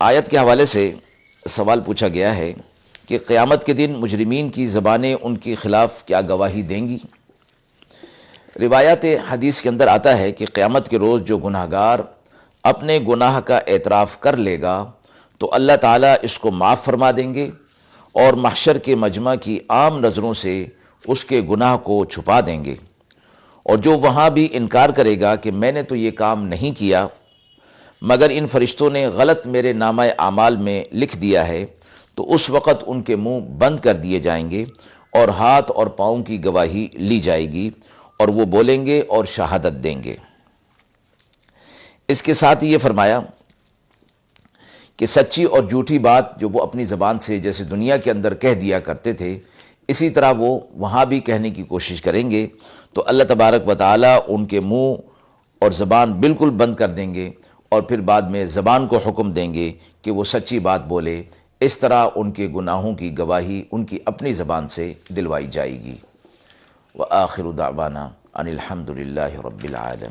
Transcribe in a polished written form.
آیت کے حوالے سے سوال پوچھا گیا ہے کہ قیامت کے دن مجرمین کی زبانیں ان کے خلاف کیا گواہی دیں گی؟ روایات حدیث کے اندر آتا ہے کہ قیامت کے روز جو گناہ گار اپنے گناہ کا اعتراف کر لے گا تو اللہ تعالیٰ اس کو معاف فرما دیں گے اور محشر کے مجمع کی عام نظروں سے اس کے گناہ کو چھپا دیں گے، اور جو وہاں بھی انکار کرے گا کہ میں نے تو یہ کام نہیں کیا مگر ان فرشتوں نے غلط میرے نامہ اعمال میں لکھ دیا ہے، تو اس وقت ان کے منہ بند کر دیے جائیں گے اور ہاتھ اور پاؤں کی گواہی لی جائے گی اور وہ بولیں گے اور شہادت دیں گے۔ اس کے ساتھ یہ فرمایا کہ سچی اور جھوٹی بات جو وہ اپنی زبان سے جیسے دنیا کے اندر کہہ دیا کرتے تھے، اسی طرح وہ وہاں بھی کہنے کی کوشش کریں گے، تو اللہ تبارک و تعالیٰ ان کے منہ اور زبان بالکل بند کر دیں گے، اور پھر بعد میں زبان کو حکم دیں گے کہ وہ سچی بات بولے۔ اس طرح ان کے گناہوں کی گواہی ان کی اپنی زبان سے دلوائی جائے گی۔ وآخر دعوانا ان الحمد للہ رب العالمین۔